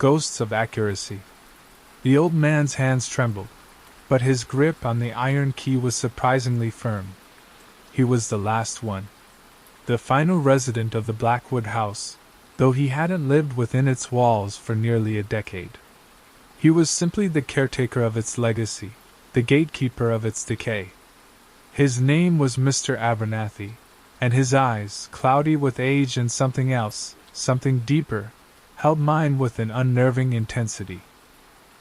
Ghosts of accuracy. The old man's hands trembled, but his grip on the iron key was surprisingly firm. He was the last one, the final resident of the Blackwood house, though he hadn't lived within its walls for nearly a decade. He was simply the caretaker of its legacy, the gatekeeper of its decay. His name was Mr. Abernathy, and his eyes, cloudy with age and something else, something deeper, held mine with an unnerving intensity.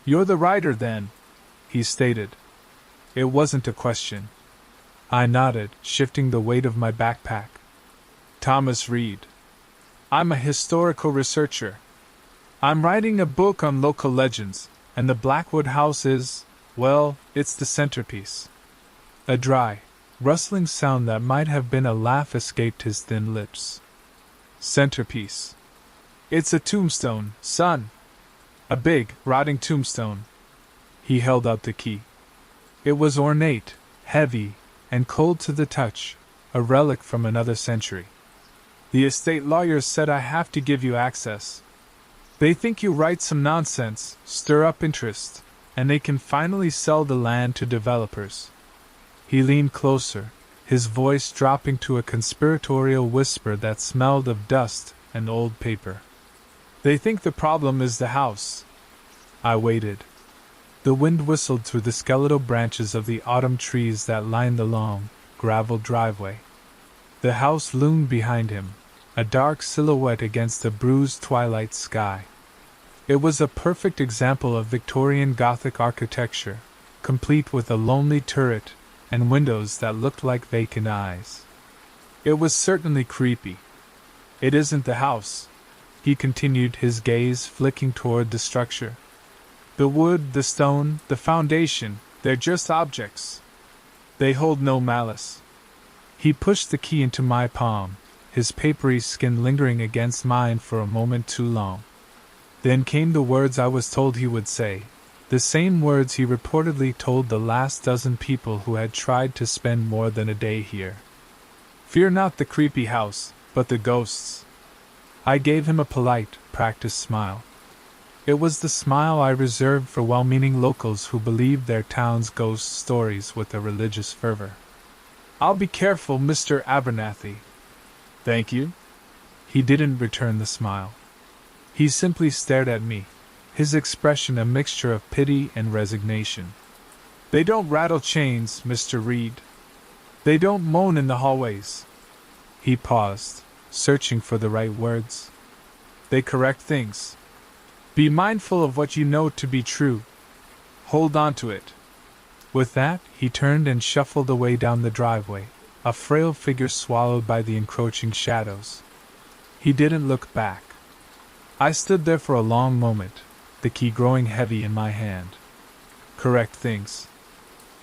"You're the writer, then," he stated. It wasn't a question. I nodded, shifting the weight of my backpack. "Thomas Reed. I'm a historical researcher. I'm writing a book on local legends, and the Blackwood house is, well, it's the centerpiece." A dry, rustling sound that might have been a laugh escaped his thin lips. "Centerpiece. It's a tombstone, son. A big, rotting tombstone." He held out the key. It was ornate, heavy, and cold to the touch, a relic from another century. "The estate lawyers said I have to give you access. They think you write some nonsense, stir up interest, and they can finally sell the land to developers." He leaned closer, his voice dropping to a conspiratorial whisper that smelled of dust and old paper. "They think the problem is the house." I waited. The wind whistled through the skeletal branches of the autumn trees that lined the long, graveled driveway. The house loomed behind him, a dark silhouette against the bruised twilight sky. It was a perfect example of Victorian Gothic architecture, complete with a lonely turret and windows that looked like vacant eyes. It was certainly creepy. "It isn't the house," he continued, his gaze flicking toward the structure. "The wood, the stone, the foundation, they're just objects. They hold no malice." He pushed the key into my palm, his papery skin lingering against mine for a moment too long. Then came the words I was told he would say, the same words he reportedly told the last dozen people who had tried to spend more than a day here. "Fear not the creepy house, but the ghosts." I gave him a polite, practiced smile. It was the smile I reserved for well-meaning locals who believed their town's ghost stories with a religious fervor. "I'll be careful, Mr. Abernathy." "Thank you." He didn't return the smile. He simply stared at me, his expression a mixture of pity and resignation. "They don't rattle chains, Mr. Reed. They don't moan in the hallways." He paused, searching for the right words. "They correct things. Be mindful of what you know to be true. Hold on to it." With that, he turned and shuffled away down the driveway, a frail figure swallowed by the encroaching shadows. He didn't look back. I stood there for a long moment, the key growing heavy in my hand. Correct things.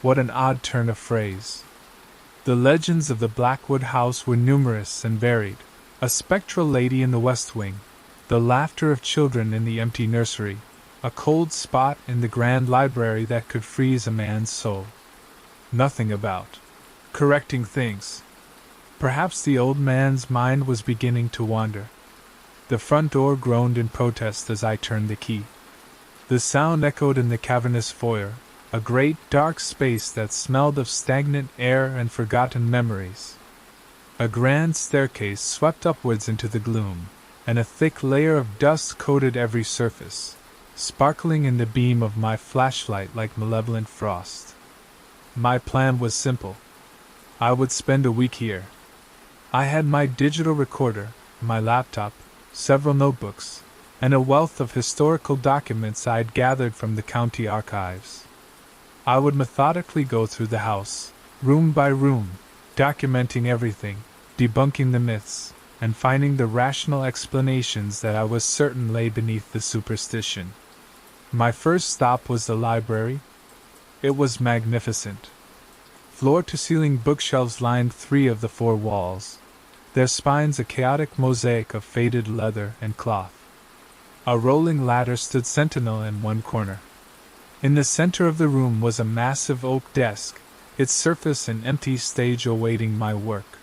What an odd turn of phrase. The legends of the Blackwood house were numerous and varied. A spectral lady in the west wing, the laughter of children in the empty nursery, a cold spot in the grand library that could freeze a man's soul. Nothing about correcting things. Perhaps the old man's mind was beginning to wander. The front door groaned in protest as I turned the key. The sound echoed in the cavernous foyer, a great dark space that smelled of stagnant air and forgotten memories. A grand staircase swept upwards into the gloom, and a thick layer of dust coated every surface, sparkling in the beam of my flashlight like malevolent frost. My plan was simple. I would spend a week here. I had my digital recorder, my laptop, several notebooks, and a wealth of historical documents I'd gathered from the county archives. I would methodically go through the house, room by room, documenting everything, debunking the myths, and finding the rational explanations that I was certain lay beneath the superstition. My first stop was the library. It was magnificent. Floor-to-ceiling bookshelves lined 3 of the 4 walls, their spines a chaotic mosaic of faded leather and cloth. A rolling ladder stood sentinel in one corner. In the center of the room was a massive oak desk, its surface an empty stage awaiting my work.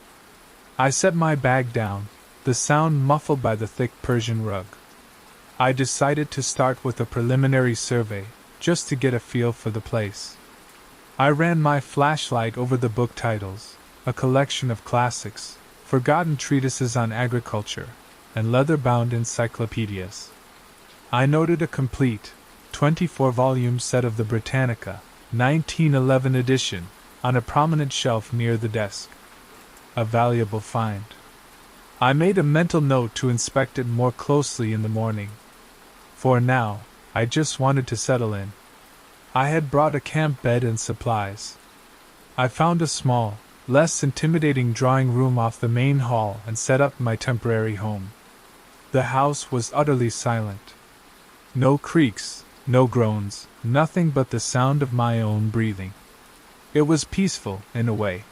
I set my bag down, the sound muffled by the thick Persian rug. I decided to start with a preliminary survey, just to get a feel for the place. I ran my flashlight over the book titles, a collection of classics, forgotten treatises on agriculture, and leather-bound encyclopedias. I noted a complete, 24-volume set of the Britannica, 1911 edition, on a prominent shelf near the desk. A valuable find. I made a mental note to inspect it more closely in the morning. For now, I just wanted to settle in. I had brought a camp bed and supplies. I found a small, less intimidating drawing room off the main hall and set up my temporary home. The house was utterly silent. No creaks, no groans, nothing but the sound of my own breathing. It was peaceful, in a way.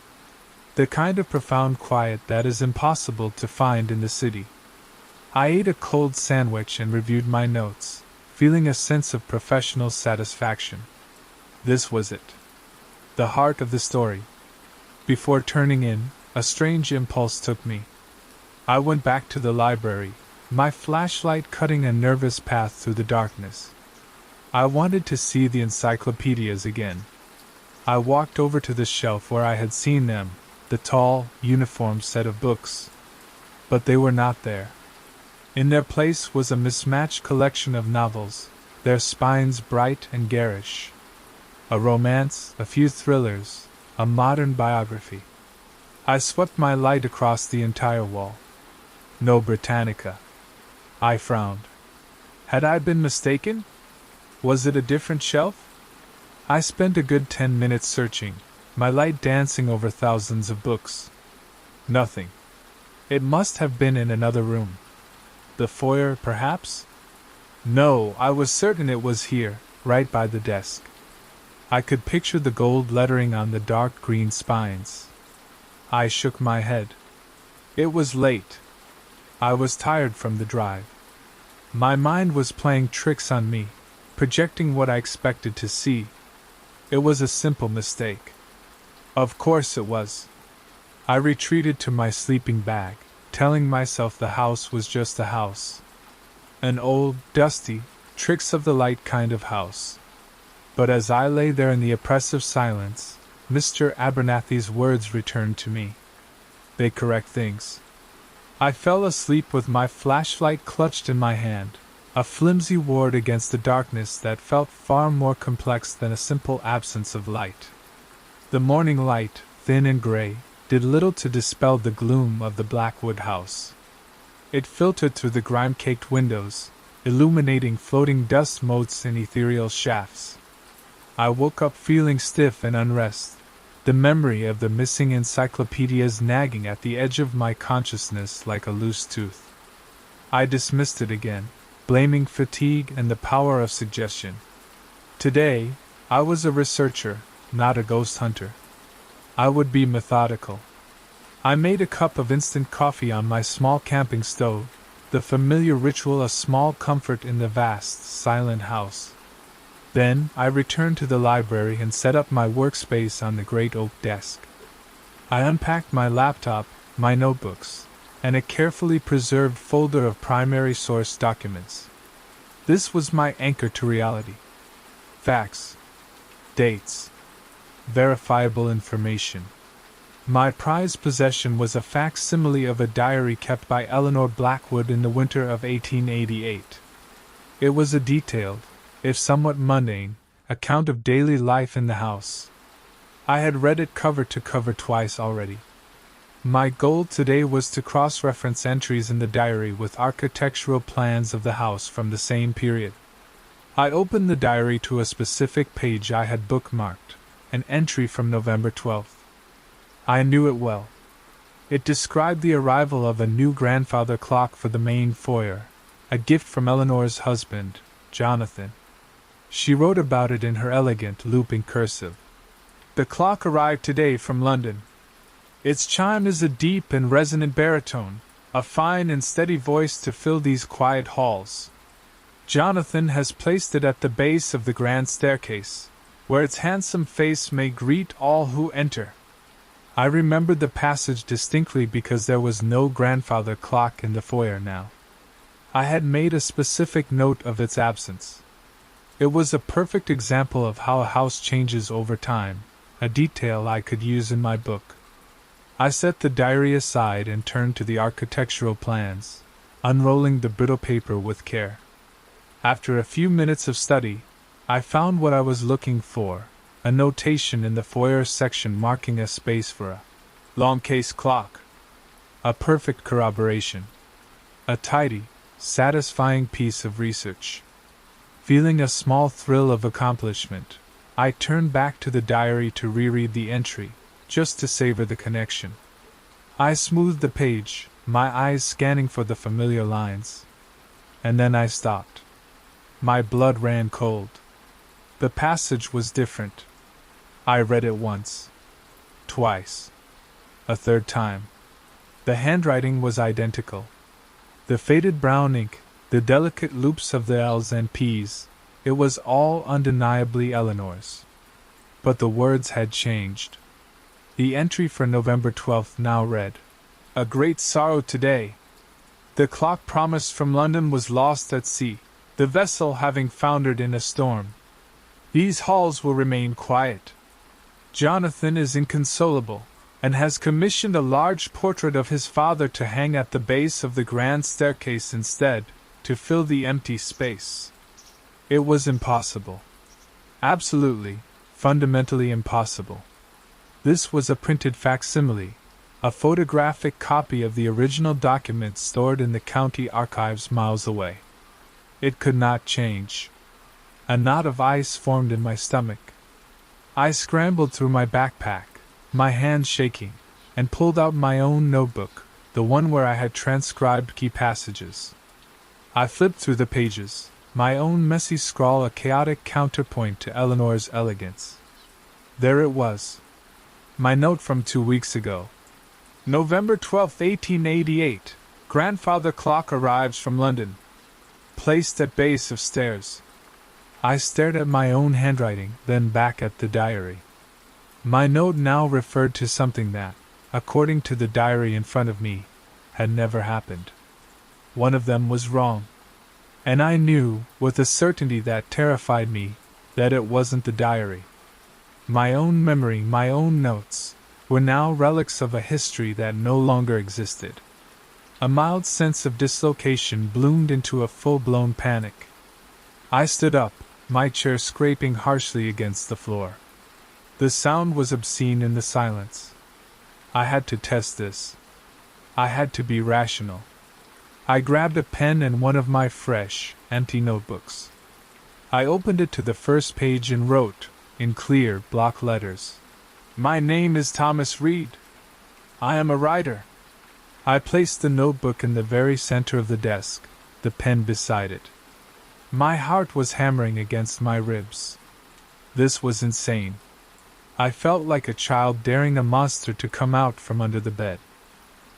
The kind of profound quiet that is impossible to find in the city. I ate a cold sandwich and reviewed my notes, feeling a sense of professional satisfaction. This was it. The heart of the story. Before turning in, a strange impulse took me. I went back to the library, my flashlight cutting a nervous path through the darkness. I wanted to see the encyclopedias again. I walked over to the shelf where I had seen them, the tall, uniform set of books. But they were not there. In their place was a mismatched collection of novels, their spines bright and garish. A romance, a few thrillers, a modern biography. I swept my light across the entire wall. No Britannica. I frowned. Had I been mistaken? Was it a different shelf? I spent a good 10 minutes searching, my light dancing over thousands of books. Nothing. It must have been in another room. The foyer, perhaps? No, I was certain it was here, right by the desk. I could picture the gold lettering on the dark green spines. I shook my head. It was late. I was tired from the drive. My mind was playing tricks on me, projecting what I expected to see. It was a simple mistake. Of course it was. I retreated to my sleeping bag, telling myself the house was just a house. An old, dusty, tricks of the light kind of house. But as I lay there in the oppressive silence, Mr. Abernathy's words returned to me. They correct things. I fell asleep with my flashlight clutched in my hand, a flimsy ward against the darkness that felt far more complex than a simple absence of light. The morning light, thin and gray, did little to dispel the gloom of the Blackwood house. It filtered through the grime-caked windows, illuminating floating dust motes and ethereal shafts. I woke up feeling stiff and unrest, the memory of the missing encyclopedias nagging at the edge of my consciousness like a loose tooth. I dismissed it again, blaming fatigue and the power of suggestion. Today, I was a researcher, not a ghost hunter. I would be methodical. I made a cup of instant coffee on my small camping stove, the familiar ritual a small comfort in the vast, silent house. Then, I returned to the library and set up my workspace on the great oak desk. I unpacked my laptop, my notebooks, and a carefully preserved folder of primary source documents. This was my anchor to reality. Facts. Dates. Verifiable information. My prized possession was a facsimile of a diary kept by Eleanor Blackwood in the winter of 1888. It was a detailed, if somewhat mundane, account of daily life in the house. I had read it cover to cover twice already. My goal today was to cross-reference entries in the diary with architectural plans of the house from the same period. I opened the diary to a specific page I had bookmarked, an entry from November 12th. I knew it well. It described the arrival of a new grandfather clock for the main foyer, a gift from Eleanor's husband, Jonathan. She wrote about it in her elegant, looping cursive. The clock arrived today from London. Its chime is a deep and resonant baritone, a fine and steady voice to fill these quiet halls. Jonathan has placed it at the base of the grand staircase, where its handsome face may greet all who enter. I remembered the passage distinctly because there was no grandfather clock in the foyer now. I had made a specific note of its absence. It was a perfect example of how a house changes over time, a detail I could use in my book. I set the diary aside and turned to the architectural plans, unrolling the brittle paper with care. After a few minutes of study, I found what I was looking for, a notation in the foyer section marking a space for a long case clock. A perfect corroboration. A tidy, satisfying piece of research. Feeling a small thrill of accomplishment, I turned back to the diary to reread the entry, just to savor the connection. I smoothed the page, my eyes scanning for the familiar lines. And then I stopped. My blood ran cold. The passage was different. I read it once. Twice. A third time. The handwriting was identical. The faded brown ink, the delicate loops of the L's and P's, it was all undeniably Eleanor's. But the words had changed. The entry for November 12th now read, "A great sorrow today. The clock promised from London was lost at sea, the vessel having foundered in a storm. These halls will remain quiet. Jonathan is inconsolable, and has commissioned a large portrait of his father to hang at the base of the grand staircase instead, to fill the empty space." It was impossible. Absolutely, fundamentally impossible. This was a printed facsimile, a photographic copy of the original document stored in the county archives miles away. It could not change. A knot of ice formed in my stomach. I scrambled through my backpack, my hands shaking, and pulled out my own notebook, the one where I had transcribed key passages. I flipped through the pages, my own messy scrawl a chaotic counterpoint to Eleanor's elegance. There it was. My note from 2 weeks ago. November 12, 1888. Grandfather clock arrives from London. Placed at base of stairs. I stared at my own handwriting, then back at the diary. My note now referred to something that, according to the diary in front of me, had never happened. One of them was wrong. And I knew, with a certainty that terrified me, that it wasn't the diary. My own memory, my own notes, were now relics of a history that no longer existed. A mild sense of dislocation bloomed into a full-blown panic. I stood up, my chair scraping harshly against the floor. The sound was obscene in the silence. I had to test this. I had to be rational. I grabbed a pen and one of my fresh, empty notebooks. I opened it to the first page and wrote, in clear, block letters, "My name is Thomas Reed. I am a writer." I placed the notebook in the very center of the desk, the pen beside it. My heart was hammering against my ribs. This was insane. I felt like a child daring a monster to come out from under the bed.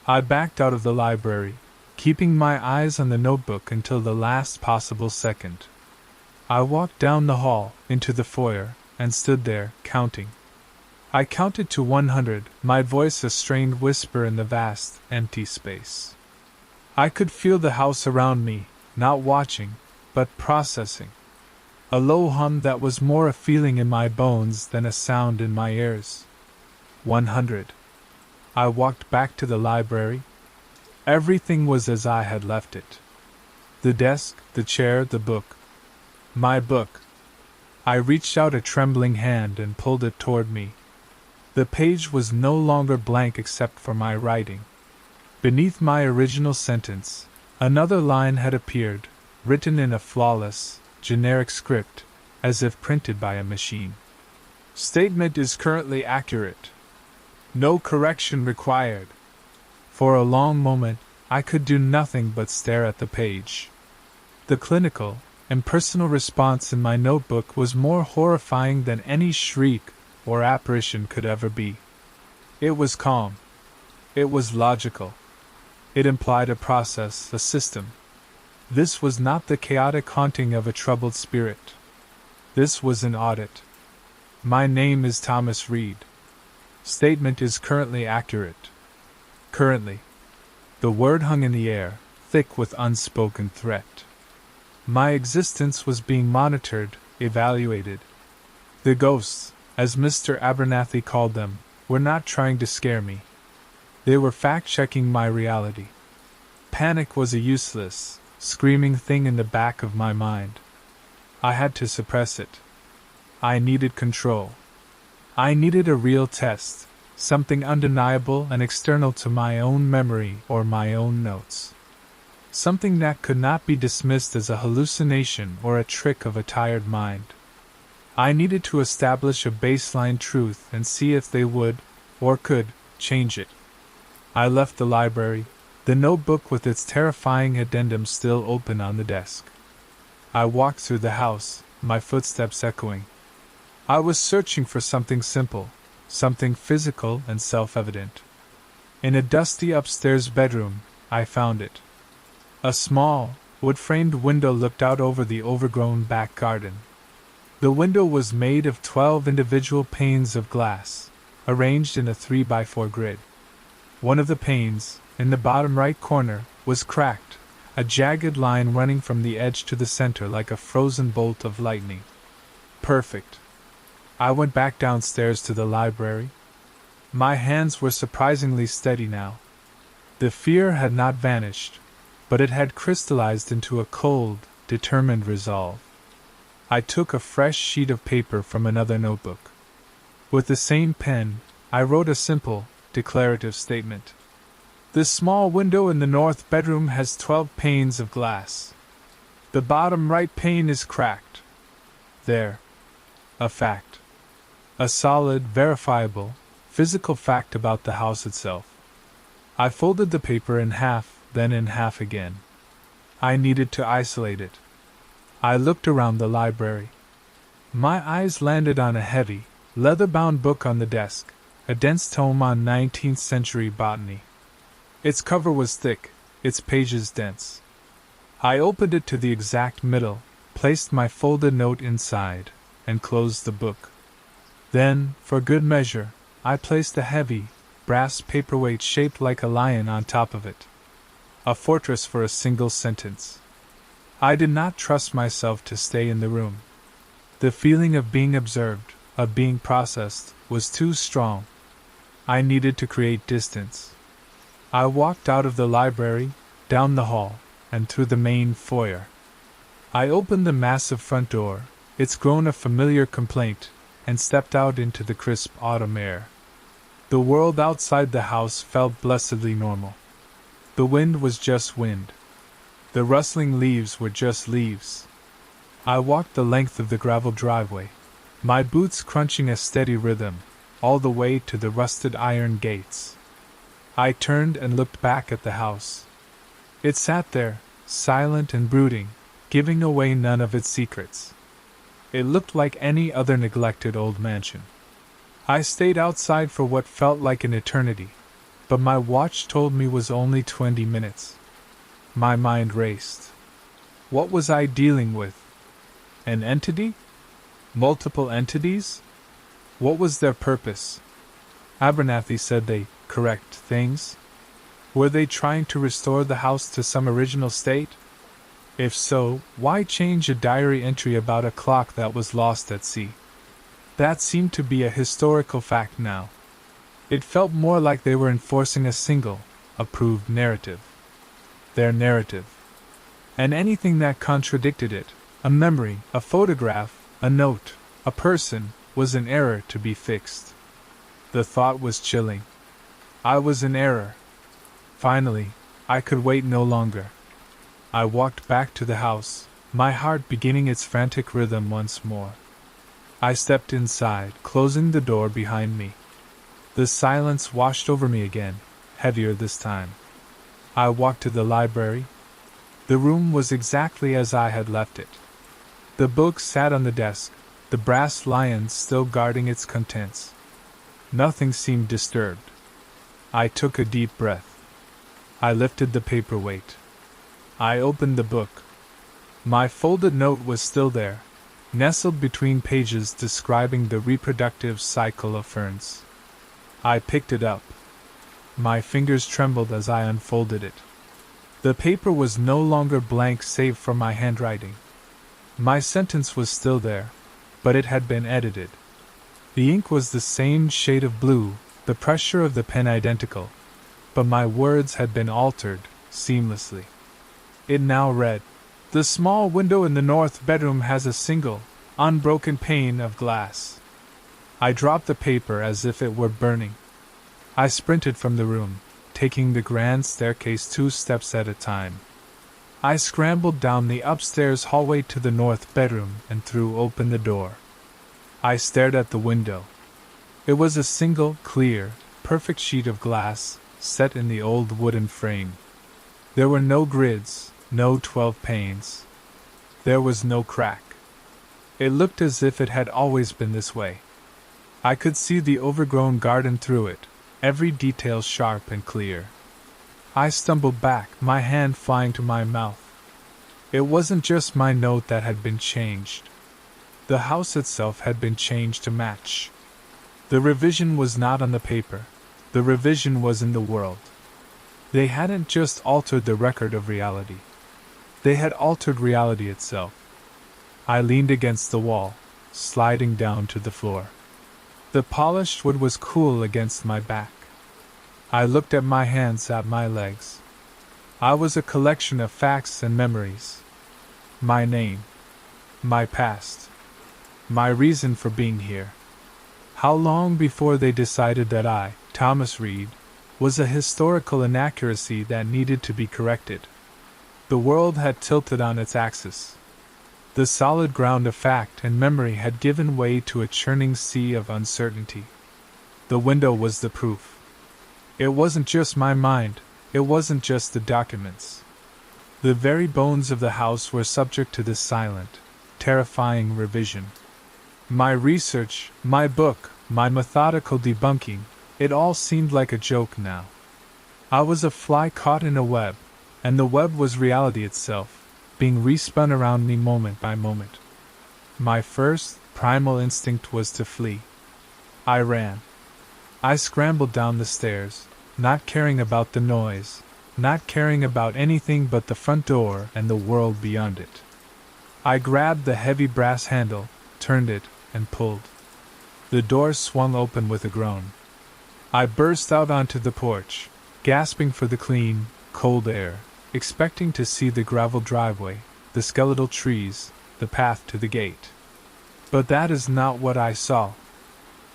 I backed out of the library, keeping my eyes on the notebook until the last possible second. I walked down the hall, into the foyer, and stood there, counting. I counted to 100, my voice a strained whisper in the vast, empty space. I could feel the house around me, not watching, but processing. A low hum that was more a feeling in my bones than a sound in my ears. 100. I walked back to the library. Everything was as I had left it. The desk, the chair, the book. My book. I reached out a trembling hand and pulled it toward me. The page was no longer blank except for my writing. Beneath my original sentence, another line had appeared, written in a flawless, generic script, as if printed by a machine. Statement is currently accurate. No correction required. For a long moment, I could do nothing but stare at the page. The clinical, impersonal response in my notebook was more horrifying than any shriek or apparition could ever be. It was calm. It was logical. It implied a process, a system. This was not the chaotic haunting of a troubled spirit. This was an audit. My name is Thomas Reed. Statement is currently accurate. Currently. The word hung in the air, thick with unspoken threat. My existence was being monitored, evaluated. The ghosts, as Mr. Abernathy called them, were not trying to scare me. They were fact-checking my reality. Panic was a useless, screaming thing in the back of my mind. I had to suppress it. I needed control. I needed a real test, something undeniable and external to my own memory or my own notes. Something that could not be dismissed as a hallucination or a trick of a tired mind. I needed to establish a baseline truth and see if they would, or could, change it. I left the library, the notebook with its terrifying addendum still open on the desk. I walked through the house, my footsteps echoing. I was searching for something simple, something physical and self-evident. In a dusty upstairs bedroom, I found it. A small, wood-framed window looked out over the overgrown back garden. The window was made of 12 individual panes of glass, arranged in a 3x4 grid. One of the panes, in the bottom right corner, was cracked, a jagged line running from the edge to the center like a frozen bolt of lightning. Perfect. I went back downstairs to the library. My hands were surprisingly steady now. The fear had not vanished, but it had crystallized into a cold, determined resolve. I took a fresh sheet of paper from another notebook. With the same pen, I wrote a simple, declarative statement. This small window in the north bedroom has 12 panes of glass. The bottom right pane is cracked. There. A fact. A solid, verifiable, physical fact about the house itself. I folded the paper in half, then in half again. I needed to isolate it. I looked around the library. My eyes landed on a heavy, leather-bound book on the desk, a dense tome on 19th century botany. Its cover was thick, its pages dense. I opened it to the exact middle, placed my folded note inside, and closed the book. Then, for good measure, I placed a heavy, brass paperweight shaped like a lion on top of it. A fortress for a single sentence. I did not trust myself to stay in the room. The feeling of being observed, of being processed, was too strong. I needed to create distance. I walked out of the library, down the hall, and through the main foyer. I opened the massive front door, its groan a familiar complaint, and stepped out into the crisp autumn air. The world outside the house felt blessedly normal. The wind was just wind. The rustling leaves were just leaves. I walked the length of the gravel driveway, my boots crunching a steady rhythm, all the way to the rusted iron gates. I turned and looked back at the house. It sat there, silent and brooding, giving away none of its secrets. It looked like any other neglected old mansion. I stayed outside for what felt like an eternity, but my watch told me was only 20 minutes. My mind raced. What was I dealing with? An entity? Multiple entities? What was their purpose? Abernathy said they correct things? Were they trying to restore the house to some original state? If so, why change a diary entry about a clock that was lost at sea? That seemed to be a historical fact now. It felt more like they were enforcing a single, approved narrative. Their narrative. And anything that contradicted it, a memory, a photograph, a note, a person, was an error to be fixed. The thought was chilling. I was in error. Finally, I could wait no longer. I walked back to the house, my heart beginning its frantic rhythm once more. I stepped inside, closing the door behind me. The silence washed over me again, heavier this time. I walked to the library. The room was exactly as I had left it. The book sat on the desk, the brass lion still guarding its contents. Nothing seemed disturbed. I took a deep breath. I lifted the paperweight. I opened the book. My folded note was still there, nestled between pages describing the reproductive cycle of ferns. I picked it up. My fingers trembled as I unfolded it. The paper was no longer blank save for my handwriting. My sentence was still there, but it had been edited. The ink was the same shade of blue, the pressure of the pen identical, but my words had been altered, seamlessly. It now read, "The small window in the north bedroom has a single, unbroken pane of glass." I dropped the paper as if it were burning. I sprinted from the room, taking the grand staircase 2 steps at a time. I scrambled down the upstairs hallway to the north bedroom and threw open the door. I stared at the window. It was a single, clear, perfect sheet of glass, set in the old wooden frame. There were no grids, no 12 panes. There was no crack. It looked as if it had always been this way. I could see the overgrown garden through it, every detail sharp and clear. I stumbled back, my hand flying to my mouth. It wasn't just my note that had been changed. The house itself had been changed to match. The revision was not on the paper. The revision was in the world. They hadn't just altered the record of reality. They had altered reality itself. I leaned against the wall, sliding down to the floor. The polished wood was cool against my back. I looked at my hands, at my legs. I was a collection of facts and memories. My name. My past. My reason for being here. How long before they decided that I, Thomas Reed, was a historical inaccuracy that needed to be corrected. The world had tilted on its axis. The solid ground of fact and memory had given way to a churning sea of uncertainty. The window was the proof. It wasn't just my mind, it wasn't just the documents. The very bones of the house were subject to this silent, terrifying revision. My research, my book, my methodical debunking, it all seemed like a joke now. I was a fly caught in a web, and the web was reality itself, being respun around me moment by moment. My first, primal instinct was to flee. I ran. I scrambled down the stairs, not caring about the noise, not caring about anything but the front door and the world beyond it. I grabbed the heavy brass handle, turned it, and pulled. The door swung open with a groan. I burst out onto the porch, gasping for the clean, cold air, expecting to see the gravel driveway, the skeletal trees, the path to the gate. But that is not what I saw.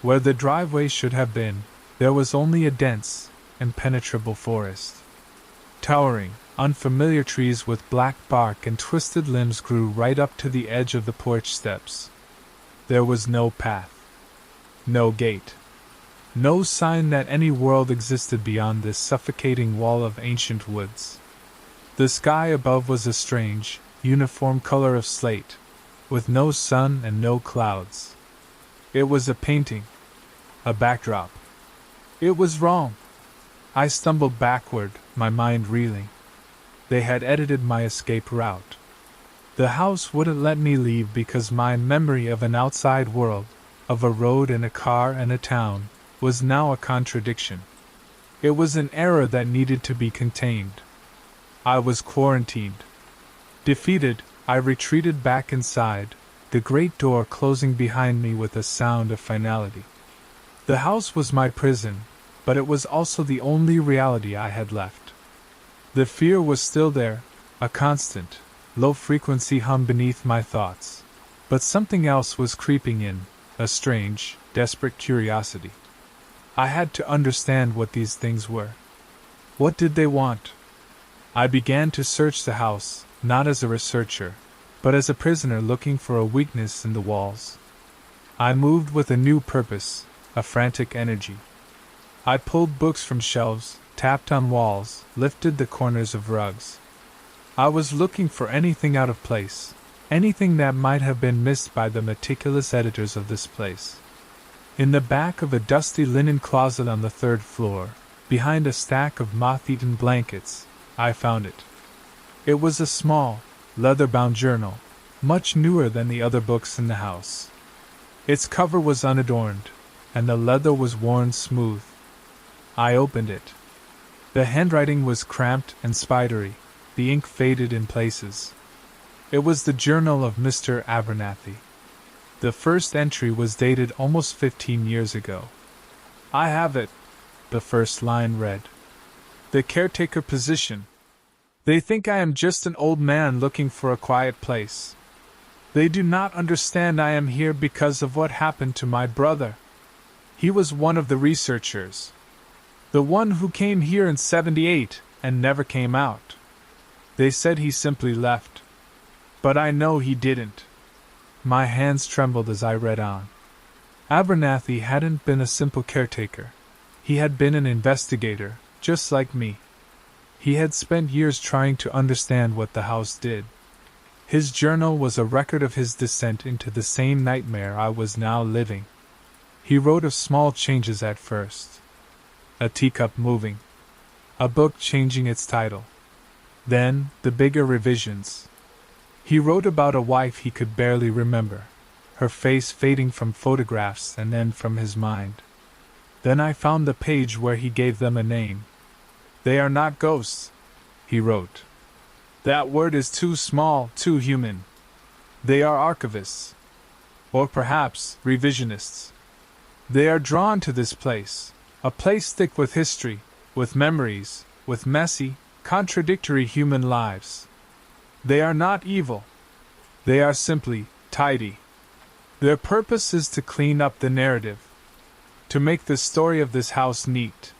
Where the driveway should have been, there was only a dense, impenetrable forest. Towering, unfamiliar trees with black bark and twisted limbs grew right up to the edge of the porch steps. There was no path. No gate. No sign that any world existed beyond this suffocating wall of ancient woods. The sky above was a strange, uniform color of slate, with no sun and no clouds. It was a painting. A backdrop. It was wrong. I stumbled backward, my mind reeling. They had edited my escape route. The house wouldn't let me leave because my memory of an outside world, of a road and a car and a town, was now a contradiction. It was an error that needed to be contained. I was quarantined. Defeated, I retreated back inside, the great door closing behind me with a sound of finality. The house was my prison, but it was also the only reality I had left. The fear was still there, a constant, low-frequency hum beneath my thoughts, but something else was creeping in, a strange, desperate curiosity. I had to understand what these things were. What did they want? I began to search the house, not as a researcher, but as a prisoner looking for a weakness in the walls. I moved with a new purpose, a frantic energy. I pulled books from shelves, tapped on walls, lifted the corners of rugs. I was looking for anything out of place, anything that might have been missed by the meticulous editors of this place. In the back of a dusty linen closet on the 3rd floor, behind a stack of moth-eaten blankets, I found it. It was a small, leather-bound journal, much newer than the other books in the house. Its cover was unadorned, and the leather was worn smooth. I opened it. The handwriting was cramped and spidery, the ink faded in places. It was the journal of Mr. Abernathy. The first entry was dated almost 15 years ago. "I have it," the first line read. "The caretaker position. They think I am just an old man looking for a quiet place. They do not understand I am here because of what happened to my brother. He was one of the researchers. The one who came here in '78 and never came out. They said he simply left. But I know he didn't." My hands trembled as I read on. Abernathy hadn't been a simple caretaker. He had been an investigator, just like me. He had spent years trying to understand what the house did. His journal was a record of his descent into the same nightmare I was now living. He wrote of small changes at first. A teacup moving. A book changing its title. Then, the bigger revisions. He wrote about a wife he could barely remember, her face fading from photographs and then from his mind. Then I found the page where he gave them a name. "They are not ghosts," he wrote. "That word is too small, too human. They are archivists. Or perhaps revisionists. They are drawn to this place, a place thick with history, with memories, with messy, contradictory human lives. They are not evil. They are simply tidy. Their purpose is to clean up the narrative, to make the story of this house neat.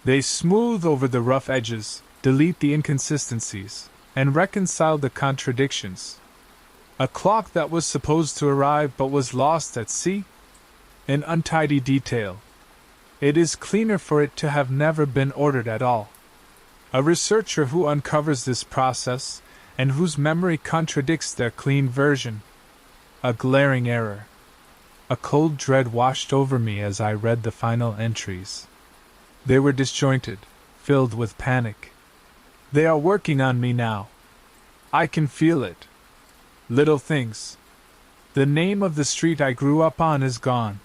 They smooth over the rough edges, delete the inconsistencies, and reconcile the contradictions. A clock that was supposed to arrive but was lost at sea? An untidy detail. It is cleaner for it to have never been ordered at all. A researcher who uncovers this process, and whose memory contradicts their clean version. A glaring error. A cold dread washed over me as I read the final entries. They were disjointed, filled with panic. They are working on me now. I can feel it. Little things. The name of the street I grew up on is gone.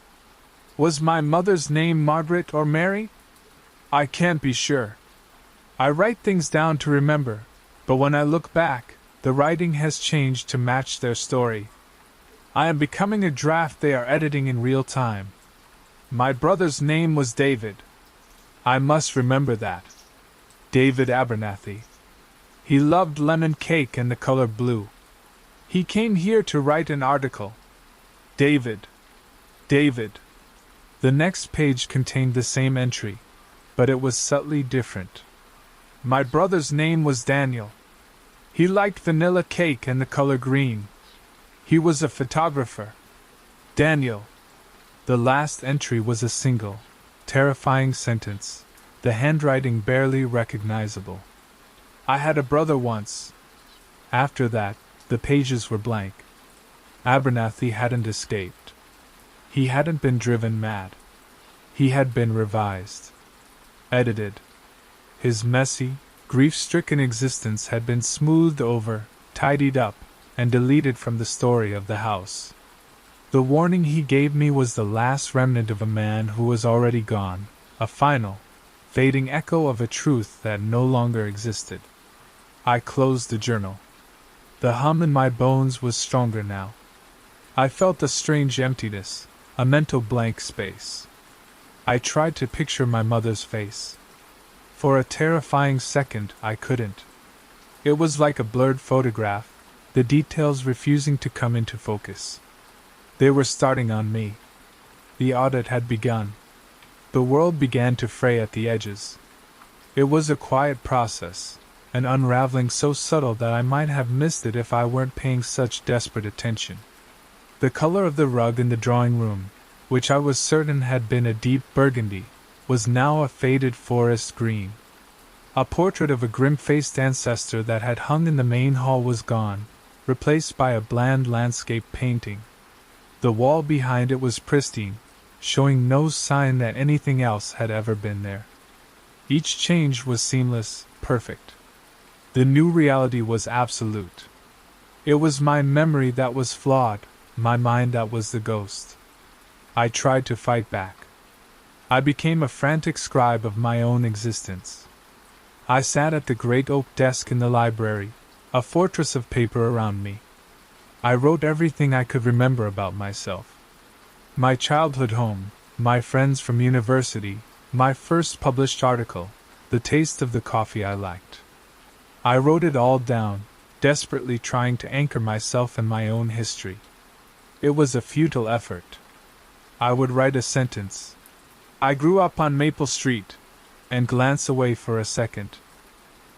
Was my mother's name Margaret or Mary? I can't be sure. I write things down to remember, but when I look back, the writing has changed to match their story. I am becoming a draft they are editing in real time. My brother's name was David. I must remember that. David Abernathy. He loved lemon cake and the color blue. He came here to write an article. David. David. The next page contained the same entry, but it was subtly different. My brother's name was Daniel. He liked vanilla cake and the color green. He was a photographer. Daniel. The last entry was a single, terrifying sentence, the handwriting barely recognizable. I had a brother once. After that, the pages were blank. Abernathy hadn't escaped. He hadn't been driven mad. He had been revised. Edited. His messy, grief-stricken existence had been smoothed over, tidied up, and deleted from the story of the house. The warning he gave me was the last remnant of a man who was already gone, a final, fading echo of a truth that no longer existed. I closed the journal. The hum in my bones was stronger now. I felt a strange emptiness, a mental blank space. I tried to picture my mother's face. For a terrifying second, I couldn't. It was like a blurred photograph, the details refusing to come into focus. They were starting on me. The audit had begun. The world began to fray at the edges. It was a quiet process, an unraveling so subtle that I might have missed it if I weren't paying such desperate attention. The color of the rug in the drawing room, which I was certain had been a deep burgundy, was now a faded forest green. A portrait of a grim-faced ancestor that had hung in the main hall was gone, replaced by a bland landscape painting. The wall behind it was pristine, showing no sign that anything else had ever been there. Each change was seamless, perfect. The new reality was absolute. It was my memory that was flawed, my mind that was the ghost. I tried to fight back. I became a frantic scribe of my own existence. I sat at the great oak desk in the library, a fortress of paper around me. I wrote everything I could remember about myself. My childhood home, my friends from university, my first published article, the taste of the coffee I liked. I wrote it all down, desperately trying to anchor myself in my own history. It was a futile effort. I would write a sentence. I grew up on Maple Street, and glance away for a second.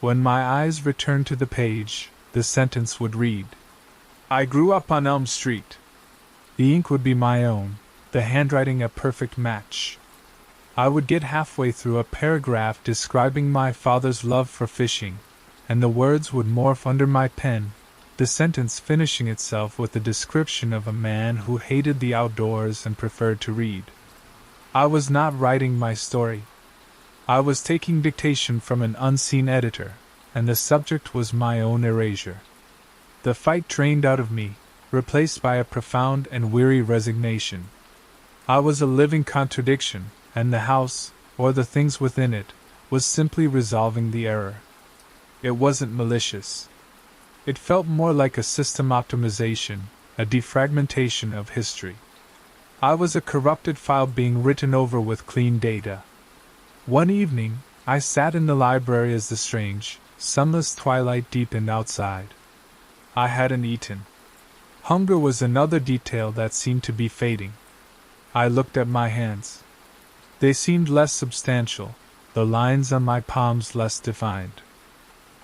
When my eyes returned to the page, the sentence would read, I grew up on Elm Street. The ink would be my own, the handwriting a perfect match. I would get halfway through a paragraph describing my father's love for fishing, and the words would morph under my pen, the sentence finishing itself with a description of a man who hated the outdoors and preferred to read. I was not writing my story. I was taking dictation from an unseen editor, and the subject was my own erasure. The fight drained out of me, replaced by a profound and weary resignation. I was a living contradiction, and the house, or the things within it, was simply resolving the error. It wasn't malicious. It felt more like a system optimization, a defragmentation of history. I was a corrupted file being written over with clean data. One evening, I sat in the library as the strange, sunless twilight deepened outside. I hadn't eaten. Hunger was another detail that seemed to be fading. I looked at my hands. They seemed less substantial, the lines on my palms less defined.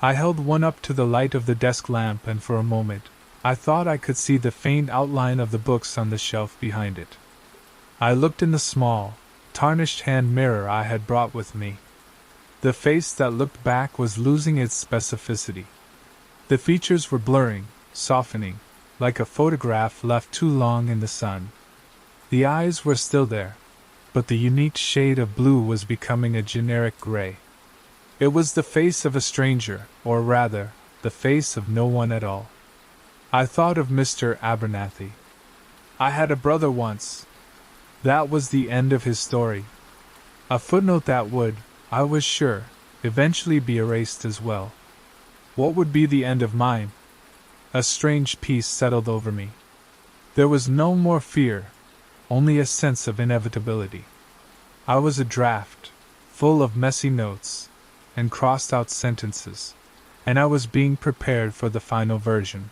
I held one up to the light of the desk lamp, and for a moment, I thought I could see the faint outline of the books on the shelf behind it. I looked in the small, tarnished hand mirror I had brought with me. The face that looked back was losing its specificity. The features were blurring, softening, like a photograph left too long in the sun. The eyes were still there, but the unique shade of blue was becoming a generic gray. It was the face of a stranger, or rather, the face of no one at all. I thought of Mr. Abernathy. I had a brother once. That was the end of his story. A footnote that would, I was sure, eventually be erased as well. What would be the end of mine? A strange peace settled over me. There was no more fear, only a sense of inevitability. I was a draft, full of messy notes and crossed-out sentences, and I was being prepared for the final version.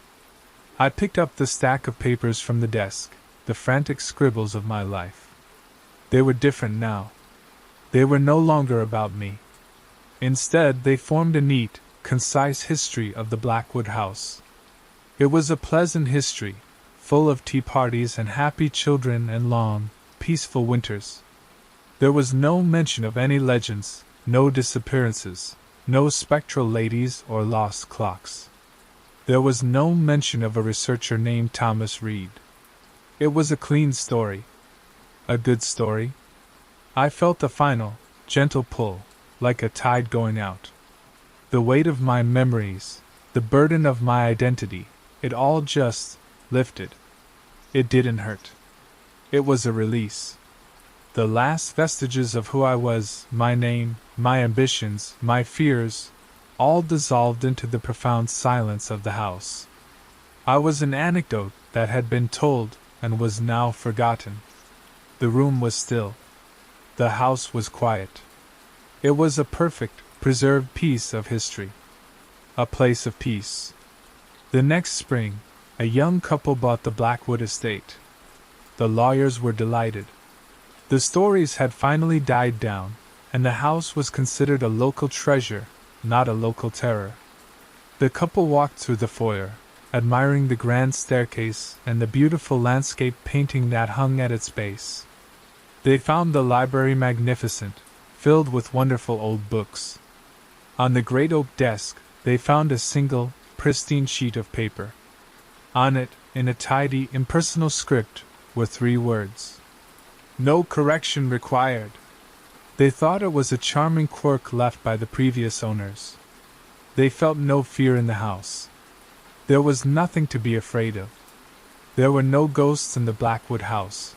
I picked up the stack of papers from the desk, the frantic scribbles of my life. They were different now. They were no longer about me. Instead, they formed a neat, concise history of the Blackwood house. It was a pleasant history, full of tea parties and happy children and long, peaceful winters. There was no mention of any legends, no disappearances, no spectral ladies or lost clocks. There was no mention of a researcher named Thomas Reed. It was a clean story. A good story. I felt a final, gentle pull, like a tide going out. The weight of my memories, the burden of my identity, it all just lifted. It didn't hurt. It was a release. The last vestiges of who I was, my name, my ambitions, my fears, all dissolved into the profound silence of the house. I was an anecdote that had been told and was now forgotten. The room was still. The house was quiet. It was a perfect, preserved piece of history. A place of peace. The next spring, a young couple bought the Blackwood estate. The lawyers were delighted. The stories had finally died down, and the house was considered a local treasure, not a local terror. The couple walked through the foyer, admiring the grand staircase and the beautiful landscape painting that hung at its base. They found the library magnificent, filled with wonderful old books. On the great oak desk, they found a single, pristine sheet of paper. On it, in a tidy, impersonal script, were 3 words. No correction required. They thought it was a charming quirk left by the previous owners. They felt no fear in the house. There was nothing to be afraid of. There were no ghosts in the Blackwood house.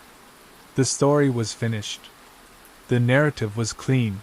The story was finished. The narrative was clean,